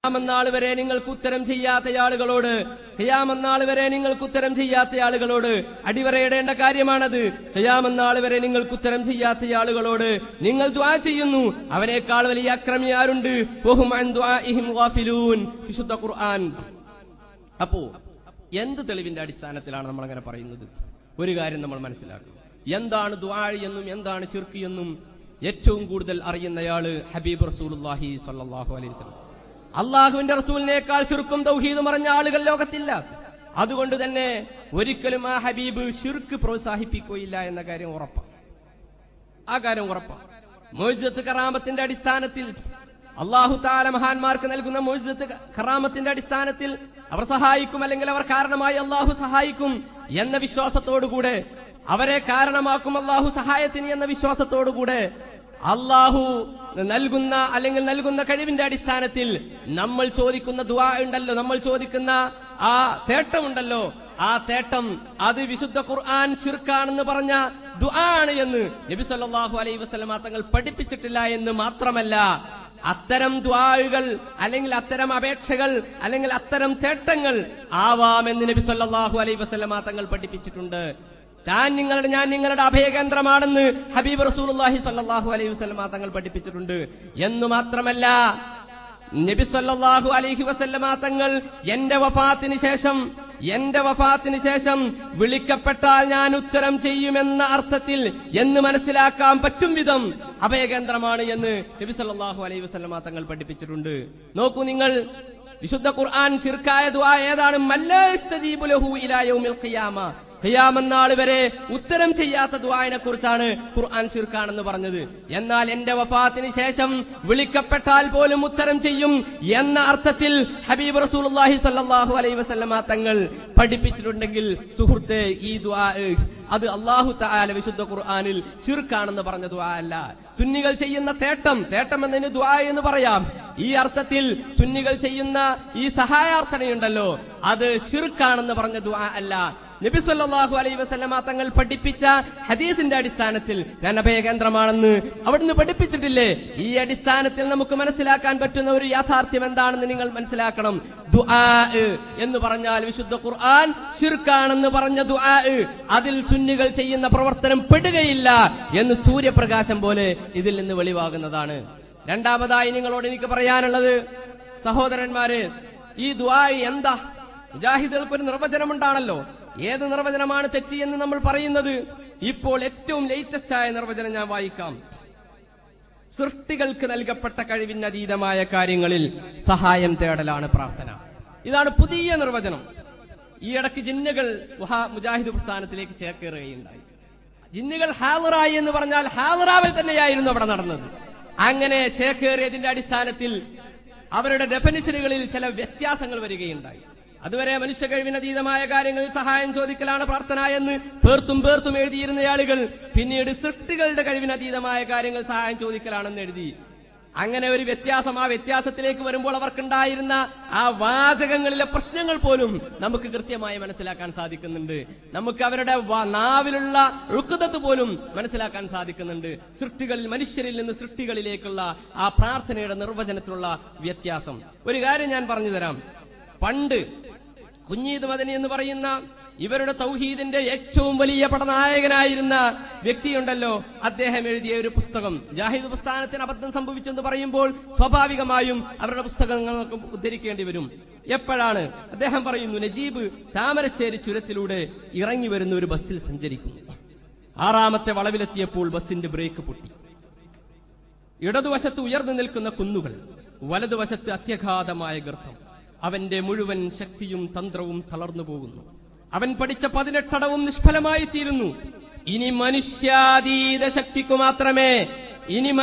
ഖിയാമത്ത് വരെ നിങ്ങൾക്ക് ഉത്തരം ചെയ്യാത്ത ആളുകളോട് ഖിയാമത്ത് വരെ നിങ്ങൾക്ക് ഉത്തരം ചെയ്യാത്ത ആളുകളോട് അടിവരയിടേണ്ട കാര്യമാണത്. ഖിയാമത്ത് വരെ നിങ്ങൾക്ക് ഉത്തരം ചെയ്യാത്ത ആളുകളോട് നിങ്ങൾ ദുആ ചെയ്യുന്നു. അവനേക്കാൾ വലിയ അക്രമി ആരുണ്ട്? വഹും അൻ ദുആഇഹിം ഗാഫിലൂൻ. വിശുദ്ധ ഖുർആൻ. അപ്പോ എന്ത് തെളിവിന്റെ അടിസ്ഥാനത്തിലാണ് നമ്മൾ അങ്ങനെ പറയുന്നത്? ഒരു കാര്യം നമ്മൾ മനസ്സിലാക്കണം. എന്താണ് ദുആ എന്നും എന്താണ് ശിർക്ക് എന്നും ഏറ്റവും കൂടുതൽ അറിയുന്നയാള് ഹബീബ് റസൂലുള്ളാഹി സ്വല്ലല്ലാഹു അലൈഹി വസല്ലം. അള്ളാഹുവിന്റെ റസൂലിനേക്കാൾ ശിർക്കും തൗഹീദും അറിഞ്ഞ ആളുകൾ ലോകത്തില്ല. അതുകൊണ്ട് തന്നെ ഒരിക്കലും ആ ഹബീബ് ശിർക്ക് പ്രോത്സാഹിപ്പിക്കുകയില്ല എന്ന കാര്യം ഉറപ്പാണ്. ആ കാര്യം ഉറപ്പാണ്. മുഅ്ജിസത്ത് കറാമത്തിന്റെ അടിസ്ഥാനത്തിൽ അള്ളാഹു തആല മഹാന്മാർക്ക് നൽകുന്ന മുഅ്ജിസത്ത് കറാമത്തിന്റെ അടിസ്ഥാനത്തിൽ അവർ സഹായിക്കും, അല്ലെങ്കിൽ അവർ കാരണമായി അള്ളാഹു സഹായിക്കും എന്ന വിശ്വാസത്തോടുകൂടെ, അവരെ കാരണമാക്കും അള്ളാഹു സഹായത്തിന് എന്ന വിശ്വാസത്തോടുകൂടെ അള്ളാഹു നൽകുന്ന കഴിവിന്റെ അടിസ്ഥാനത്തിൽ നമ്മൾ ചോദിക്കുന്ന ദുആ ഉണ്ടല്ലോ, നമ്മൾ ചോദിക്കുന്ന ആ തേട്ടമുണ്ടല്ലോ, ആ തേട്ടം അത് വിശുദ്ധ ഖുർആൻ ശിർക്കാണെന്ന് പറഞ്ഞ ദുആ ആണ് എന്ന് നബി സല്ലല്ലാഹു അലൈഹി വസല്ലം തങ്ങൾ പഠിപ്പിച്ചിട്ടില്ല എന്ന് മാത്രമല്ല, അത്തരം ദുആകൾ അല്ലെങ്കിൽ അത്തരം അപേക്ഷകൾ അല്ലെങ്കിൽ അത്തരം തേട്ടങ്ങൾ ആവാമെന്ന് നബി സല്ലല്ലാഹു അലൈഹി വസല്ലം തങ്ങൾ പഠിപ്പിച്ചിട്ടുണ്ട്. ഞാൻ നിങ്ങളുടെ അഭയകേന്ദ്രമാണെന്ന് ഹബീബ് റസൂലുള്ളാഹി സ്വല്ലല്ലാഹു അലൈഹി വസല്ലം തങ്ങൾ പഠിപ്പിച്ചിട്ടുണ്ട്. എന്നു മാത്രമല്ല, നബി സല്ലല്ലാഹു അലൈഹി വസല്ലം തങ്ങൾ എന്റെ വഫാത്തിന് ശേഷം വിളിക്കപ്പെട്ടാൽ ഞാൻ ഉത്തരം ചെയ്യുമെന്ന അർത്ഥത്തിൽ എന്ന് മനസ്സിലാക്കാൻ പറ്റും വിധം അഭയകേന്ദ്രമാണ് എന്ന് നബി സല്ലല്ലാഹു അലൈഹി വസല്ലം തങ്ങൾ പഠിപ്പിച്ചിട്ടുണ്ട്. നോക്കൂ നിങ്ങൾ, വിശുദ്ധ ഖുർആൻ ശിർക്കായ ദുആ ഏതാണ്? മല്ലാ യസ്തജീബു ലഹു ഇലാ യൗമിൽ ഖിയാമ. ഖിയാമത്ത് വരെ ഉത്തരം ചെയ്യാത്ത ദുആനെ കുറിച്ചാണ് ഖുർആൻ ശിർക്കാണെന്ന് പറഞ്ഞത്. എന്നാൽ എന്റെ വഫാത്തിന് ശേഷം വിളിക്കപ്പെട്ടാൽ പോലും ഉത്തരം ചെയ്യും എന്ന അർത്ഥത്തിൽ ഹബീബ് റസൂലുള്ളാഹി സ്വല്ലല്ലാഹു അലൈഹി വസല്ലം തങ്ങൾ പഠിപ്പിച്ചിട്ടുണ്ടെങ്കിൽ സുഹൃത്തെ, ഈ ദുആ അത് അല്ലാഹു തആല വിശുദ്ധ ഖുർആനിൽ ശിർക്കാണെന്ന് പറഞ്ഞ ദുആ അല്ല. സുന്നികൾ ചെയ്യുന്ന തേട്ടം എന്നതിന് ദുആ എന്ന് പറയാം. ഈ അർത്ഥത്തിൽ സുന്നികൾ ചെയ്യുന്ന ഈ സഹായാർത്ഥനയുണ്ടല്ലോ, അത് ശിർക്കാണെന്ന് പറഞ്ഞ ദുആ അല്ല. നബി സല്ലല്ലാഹു അലൈഹി വസല്ലം തങ്ങൾ പഠിപ്പിച്ച ഹദീസിന്റെ അടിസ്ഥാനത്തിൽ ഞാൻ അഭയകേന്ദ്രമാണെന്ന് അവിടുന്ന് പഠിപ്പിച്ചിട്ടില്ലേ? ഈ അടിസ്ഥാനത്തിൽ നമുക്ക് മനസ്സിലാക്കാൻ പറ്റുന്ന ഒരു യാഥാർത്ഥ്യം എന്താണെന്ന് നിങ്ങൾ മനസ്സിലാക്കണം. ദുആ എന്ന് പറഞ്ഞാൽ വിശുദ്ധ ഖുർആൻ ശിർക്കാണെന്ന് പറഞ്ഞ ദുആ അതിൽ സുന്നികൾ ചെയ്യുന്ന പ്രവർത്തനം പെടുകയില്ല എന്ന് സൂര്യപ്രകാശം പോലെ ഇതിൽ നിന്ന് വെളിവാകുന്നതാണ്. രണ്ടാമതായി നിങ്ങളോട് എനിക്ക് പറയാനുള്ളത്, സഹോദരന്മാരെ, ഈ ദുആ എന്താ? മുജാഹിദുകൾക്ക് ഒരു നിർവചനമുണ്ടാണല്ലോ. ഏത് നിർവചനമാണ് തെറ്റി എന്ന് നമ്മൾ പറയുന്നത്? ഇപ്പോൾ ഏറ്റവും ലേറ്റസ്റ്റ് ആയ നിർവചനം ഞാൻ വായിക്കാം. സൃഷ്ടികൾക്ക് നൽകപ്പെട്ട കഴിവിനതീതമായ കാര്യങ്ങളിൽ സഹായം തേടലാണ് പ്രാർത്ഥന. ഇതാണ് പുതിയ നിർവചനം. ഈ ഇടയ്ക്ക് ജിന്നുകൾ മുജാഹിദ് പ്രസ്ഥാനത്തിലേക്ക് ചേക്കേറുകയുണ്ടായി. ജിന്നുകൾ ഹാളിറായി എന്ന് പറഞ്ഞാൽ ഹാളിറാവിൽ തന്നെയായിരുന്നു അവിടെ നടന്നത്. അങ്ങനെ ചേക്കേറിയതിന്റെ അടിസ്ഥാനത്തിൽ അവരുടെ ഡെഫിനിഷനുകളിൽ ചില വ്യത്യാസങ്ങൾ വരികയുണ്ടായി. അതുവരെ മനുഷ്യ കഴിവിനതീതമായ കാര്യങ്ങളിൽ സഹായം ചോദിക്കലാണ് പ്രാർത്ഥന എന്ന് പേർത്തും എഴുതിയിരുന്ന ആളുകൾ പിന്നീട് സൃഷ്ടികളുടെ കഴിവിനതീതമായ കാര്യങ്ങൾ സഹായം ചോദിക്കലാണെന്ന് എഴുതി. അങ്ങനെ ഒരു വ്യത്യാസം, ആ വ്യത്യാസത്തിലേക്ക് വരുമ്പോൾ അവർക്കുണ്ടായിരുന്ന ആ വാചകങ്ങളിലെ പ്രശ്നങ്ങൾ പോലും നമുക്ക് കൃത്യമായി മനസ്സിലാക്കാൻ സാധിക്കുന്നുണ്ട്. നമുക്ക് അവരുടെ നാവിലുള്ള റുക്ദത്ത് പോലും മനസ്സിലാക്കാൻ സാധിക്കുന്നുണ്ട്. സൃഷ്ടികളിൽ, മനുഷ്യരിൽ നിന്ന് സൃഷ്ടികളിലേക്കുള്ള ആ പ്രാർത്ഥനയുടെ നിർവചനത്തിലുള്ള വ്യത്യാസം. ഒരു കാര്യം ഞാൻ പറഞ്ഞു തരാം. പണ്ട് കുഞ്ഞീദ് മദനി എന്ന് പറയുന്ന ഇവരുടെ തൗഹീദിന്റെ ഏറ്റവും വലിയ പടനായകനായിരുന്ന വ്യക്തിയുണ്ടല്ലോ, അദ്ദേഹം എഴുതിയ ഒരു പുസ്തകം, ജാഹിദ് പ്രസ്ഥാനത്തിന് അബദ്ധം സംഭവിച്ചെന്ന് പറയുമ്പോൾ സ്വാഭാവികമായും അവരുടെ പുസ്തകങ്ങൾക്ക് ഉദ്ധരിക്കേണ്ടി വരും. എപ്പോഴാണ്? അദ്ദേഹം പറയുന്നു, നജീബ് താമരശ്ശേരി ചുരത്തിലൂടെ ഇറങ്ങി വരുന്ന ഒരു ബസ്സിൽ സഞ്ചരിക്കുന്നു. 6ാമത്തെ വളവിലെത്തിയപ്പോൾ ബസ്സിന്റെ ബ്രേക്ക് പൊട്ടി. ഇടതുവശത്ത് ഉയർന്നു നിൽക്കുന്ന കുന്നുകൾ, വലതുവശത്ത് അത്യഘാതമായ ഗർത്തം. അവന്റെ മുഴുവൻ ശക്തിയും തന്ത്രവും തളർന്നു പോകുന്നു. അവൻ പഠിച്ച 18 അടവും നിഷ്ഫലമായി തീരുന്നു. ഇനി മനുഷ്യാതീത ശക്തിക്കു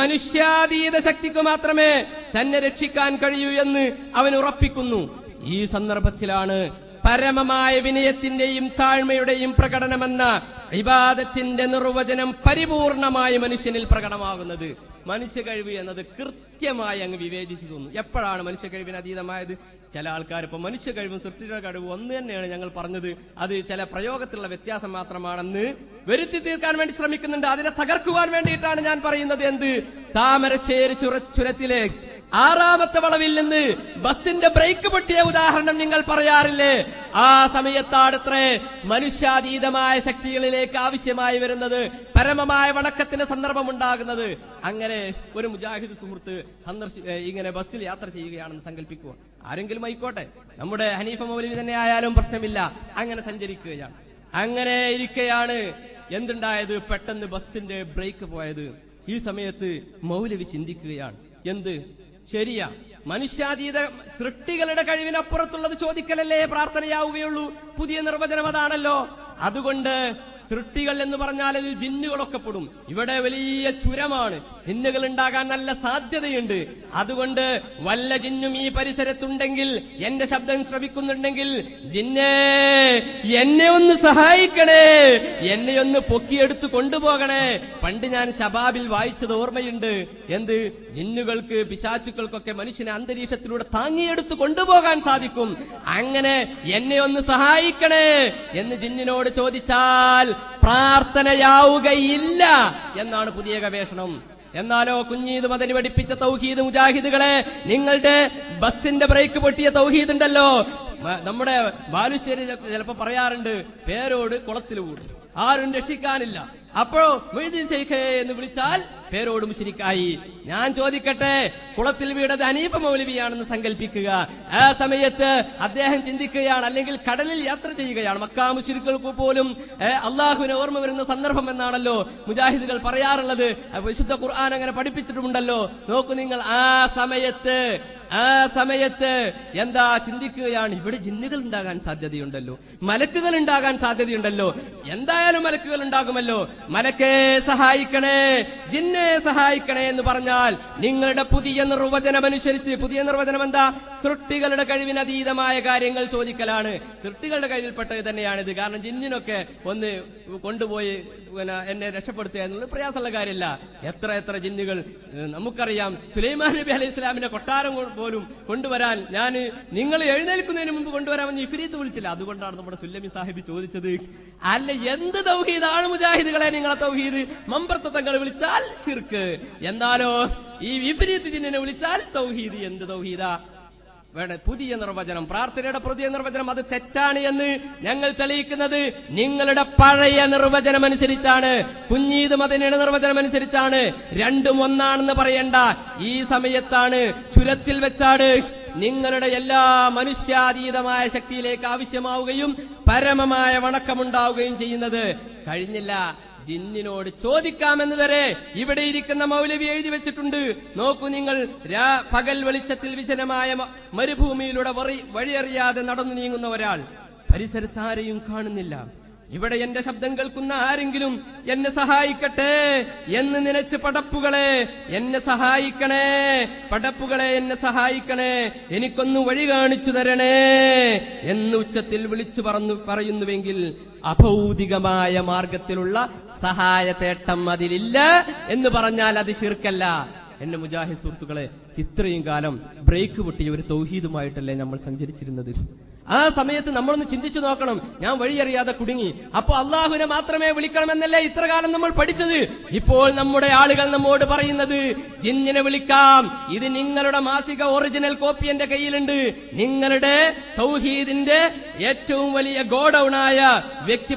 മാത്രമേ തന്നെ രക്ഷിക്കാൻ കഴിയൂ എന്ന് അവൻ ഉറപ്പിക്കുന്നു. ഈ സന്ദർഭത്തിലാണ് പരമമായ വിനയത്തിന്റെയും താഴ്മയുടെയും പ്രകടനമെന്ന ഇബാദത്തിന്റെ നിർവചനം പരിപൂർണമായി മനുഷ്യനിൽ പ്രകടമാകുന്നത്. മനുഷ്യ കഴിവ് എന്നത് കൃത്യമായി അങ്ങ് വിവേചിച്ചു തോന്നുന്നു. എപ്പോഴാണ് മനുഷ്യ കഴിവിന് അതീതമായത്? ചില ആൾക്കാർ ഇപ്പൊ മനുഷ്യ കഴിവും സൃഷ്ടിയുടെ കഴിവ് ഒന്ന് തന്നെയാണ് ഞങ്ങൾ പറഞ്ഞത്, അത് ചില പ്രയോഗത്തിലുള്ള വ്യത്യാസം മാത്രമാണെന്ന് വരുത്തി തീർക്കാൻ വേണ്ടി ശ്രമിക്കുന്നുണ്ട്. അതിനെ തകർക്കുവാൻ വേണ്ടിയിട്ടാണ് ഞാൻ പറയുന്നത്. എന്ത്? താമരശ്ശേരി ചുരത്തിലെ ആറാമത്തെ വളവിൽ നിന്ന് ബസിന്റെ ബ്രേക്ക് പൊട്ടിയ ഉദാഹരണം നിങ്ങൾ പറയാറില്ലേ? ആ സമയത്താണത്രേ മനുഷ്യാതീതമായ ശക്തികളിലേക്ക് ആവശ്യമായി വരുന്നത്, പരമമായ വണക്കത്തിന് സന്ദർഭമുണ്ടാകുന്നത്. അങ്ങനെ ഒരു മുജാഹിദ് സുഹൃത്ത് ഇങ്ങനെ ബസ്സിൽ യാത്ര ചെയ്യുകയാണെന്ന് സങ്കല്പിക്കുക. ആരെങ്കിലും ആയിക്കോട്ടെ, നമ്മുടെ ഹനീഫ മൗലവി തന്നെ ആയാലും പ്രശ്നമില്ല. അങ്ങനെ സഞ്ചരിക്കുകയാണ്. അങ്ങനെ ഇരിക്കുകയാണ് എന്തുണ്ടായത്? പെട്ടെന്ന് ബസ്സിന്റെ ബ്രേക്ക് പോയത്. ഈ സമയത്ത് മൗലവി ചിന്തിക്കുകയാണ്, എന്ത് ശരിയാ, മനുഷ്യാതീത സൃഷ്ടികളുടെ കഴിവിനപ്പുറത്തുള്ളത് ചോദിക്കലല്ലേ പ്രാർത്ഥനയാവുകയുള്ളൂ. പുതിയ നിർവചനം അതാണല്ലോ. അതുകൊണ്ട് സൃഷ്ടികൾ എന്ന് പറഞ്ഞാൽ ഇത് ജിന്നുകളൊക്കെ പെടും. ഇവിടെ വലിയ ചുരമാണ്, ജിന്നുകൾ ഉണ്ടാകാൻ നല്ല സാധ്യതയുണ്ട്. അതുകൊണ്ട് വല്ല ജിന്നും ഈ പരിസരത്തുണ്ടെങ്കിൽ, എന്റെ ശബ്ദം ശ്രവിക്കുന്നുണ്ടെങ്കിൽ, ജിന്നേ എന്നെ ഒന്ന് സഹായിക്കണേ, എന്നെ ഒന്ന് പൊക്കിയെടുത്ത് കൊണ്ടുപോകണേ. പണ്ട് ഞാൻ ശബാബിൽ വായിച്ചത് ഓർമ്മയുണ്ട്. എന്ത്? ജിന്നുകൾക്ക് പിശാചുക്കൾക്കൊക്കെ മനുഷ്യനെ അന്തരീക്ഷത്തിലൂടെ താങ്ങിയെടുത്ത് കൊണ്ടുപോകാൻ സാധിക്കും. അങ്ങനെ എന്നെ ഒന്ന് സഹായിക്കണേ എന്ന് ജിന്നിനോട് ചോദിച്ചാൽ പ്രാർത്ഥനയാവുകയില്ല എന്നാണ് പുതിയ ഗവേഷണം. എന്നാലോ കുഞ്ഞീദ് മദനി പഠിപ്പിച്ച തൗഹീദ് മുജാഹിദുകളെ, നിങ്ങളുടെ ബസിന്റെ ബ്രേക്ക് പൊട്ടിയ തൗഹീദ് ഉണ്ടല്ലോ, നമ്മുടെ ബാലുശ്ശേരി ചിലപ്പോ പറയാറുണ്ട്, പേരോട് കുളത്തിൽ കൂടും, ആരും രക്ഷിക്കാനില്ല. അപ്പോ മൊയ്തീൻ ശൈഖേ എന്ന് വിളിച്ചാൽ പേരോട് മുശ്രിക്കായി. ഞാൻ ചോദിക്കട്ടെ, കുളത്തിൽ വീണത് ഹനീഫ മൗലവിയാണെന്ന് സങ്കല്പിക്കുക. ആ സമയത്ത് അദ്ദേഹം ചിന്തിക്കുകയാണ്, അല്ലെങ്കിൽ കടലിൽ യാത്ര ചെയ്യുകയാണ്. മക്കാ മുശ്രിക്കുകൾക്ക് പോലും അള്ളാഹുവിനെ ഓർമ്മ വരുന്ന സന്ദർഭം എന്നാണല്ലോ മുജാഹിദുകൾ പറയാറുള്ളത്. വിശുദ്ധ ഖുർആൻ അങ്ങനെ പഠിപ്പിച്ചിട്ടുമുണ്ടല്ലോ. നോക്കൂ നിങ്ങൾ, ആ സമയത്ത് എന്താ ചിന്തിക്കുകയാണ്? ഇവിടെ ജിന്നുകൾ ഉണ്ടാകാൻ സാധ്യതയുണ്ടല്ലോ, മലക്കുകൾ ഉണ്ടാകാൻ സാധ്യതയുണ്ടല്ലോ, എന്തായാലും മലക്കുകൾ ഉണ്ടാകുമല്ലോ. മലക്കേ സഹായിക്കണേ, ജിന്നെ സഹായിക്കണേ എന്ന് പറഞ്ഞാൽ നിങ്ങളുടെ പുതിയ നിർവചനം അനുസരിച്ച്, പുതിയ നിർവചനം എന്താ? സൃഷ്ടികളുടെ കഴിവിനതീതമായ കാര്യങ്ങൾ ചോദിക്കലാണ്. സൃഷ്ടികളുടെ കഴിവിൽപ്പെട്ടത് തന്നെയാണിത്. കാരണം ജിന്നിനൊക്കെ ഒന്ന് കൊണ്ടുപോയി എന്നെ രക്ഷപ്പെടുത്തുക എന്നുള്ളത് പ്രയാസമുള്ള കാര്യമല്ല. എത്ര ജിന്നുകൾ നമുക്കറിയാം. സുലൈമാൻ നബി അലൈഹി ഇസ്ലാമിന്റെ കൊട്ടാരം പോലും കൊണ്ടുവരാൻ നിങ്ങൾ എഴുന്നേൽക്കുന്നതിന് മുമ്പ് കൊണ്ടുവരാമെന്ന് ഇഫ്രീത്ത് വിളിച്ചില്ല. അതുകൊണ്ടാണ് നമ്മുടെ സുല്ലമി സാഹിബ് ചോദിച്ചത്, അല്ല എന്ത് തൗഹീദാണ് മുജാഹിദുകളെ നിങ്ങളെ തൗഹീദ്? മമ്പർത്തങ്ങൾ വിളിച്ചാൽ ശിർക്ക്, എന്നാലോ ഈ ഇഫ്രീത്ത് ജിന്നിനെ വിളിച്ചാൽ തൗഹീദ്. എന്ത് തൗഹീദാ? പുതിയ നിർവചനം, പ്രാർത്ഥനയുടെ പുതിയ നിർവചനം, അത് തെറ്റാണ് എന്ന് ഞങ്ങൾ തെളിയിക്കുന്നത് നിങ്ങളുടെ പഴയ നിർവചനം അനുസരിച്ചാണ്. കുഞ്ഞീദ് മദനിയുടെ നിർവചനം അനുസരിച്ചാണ്. രണ്ടും ഒന്നാണെന്ന് പറയണ്ട. ഈ സമയത്താണ്, ചുരത്തിൽ വെച്ചാണ് നിങ്ങളുടെ എല്ലാ മനുഷ്യാതീതമായ ശക്തിയിലേക്ക് ആവശ്യമാവുകയും പരമമായ വണക്കമുണ്ടാവുകയും ചെയ്യുന്നത്. കഴിഞ്ഞില്ല, ജിന്നിനോട് ചോദിക്കാമെന്ന് വരെ ഇവിടെ ഇരിക്കുന്ന മൗലവി എഴുതി വെച്ചിട്ടുണ്ട്. നോക്കൂ നിങ്ങൾ, പകൽ വെളിച്ചത്തിൽ വിജനമായ മരുഭൂമിയിലൂടെ വഴിയറിയാതെ നടന്നു നീങ്ങുന്ന ഒരാൾ, പരിസരത്താരെയും കാണുന്നില്ല. ഇവിടെ എന്റെ ശബ്ദം കേൾക്കുന്ന ആരെങ്കിലും എന്നെ സഹായിക്കട്ടെ എന്ന് നനച്ച് പടപ്പുകളെ എന്നെ സഹായിക്കണേ, പടപ്പുകളെ എന്നെ സഹായിക്കണേ, എനിക്കൊന്ന് വഴി കാണിച്ചു തരണേ എന്ന് ഉച്ചത്തിൽ വിളിച്ചു പറയുന്നുവെങ്കിൽ അഭൗതികമായ മാർഗത്തിലുള്ള സഹായ തേട്ടം അതിലില്ല എന്ന് പറഞ്ഞാൽ അത് ശിർക്കല്ല. എന്റെ മുജാഹിദ് സുഹൃത്തുക്കളെ, ഇത്രയും കാലം ബ്രേക്ക് പൊട്ടിയ ഒരു തൗഹീദുമായിട്ടല്ലേ നമ്മൾ സഞ്ചരിച്ചിരുന്നത്? ആ സമയത്ത് നമ്മളൊന്ന് ചിന്തിച്ചു നോക്കണം. ഞാൻ വഴിയറിയാതെ കുടുങ്ങി, അപ്പോ അള്ളാഹുവിനെ മാത്രമേ വിളിക്കണമെന്നല്ലേ ഇത്ര കാലം നമ്മൾ പഠിച്ചത്? ഇപ്പോൾ നമ്മുടെ ആളുകൾ നമ്മോട് പറയുന്നത് ജിന്നിനെ വിളിക്കാം. ഇത് നിങ്ങളുടെ മാസിക ഒറിജിനൽ കോപ്പി എന്റെ കയ്യിലുണ്ട്. നിങ്ങളുടെ തൗഹീദിന്റെ ഏറ്റവും വലിയ ഗോഡൌണായ വ്യക്തി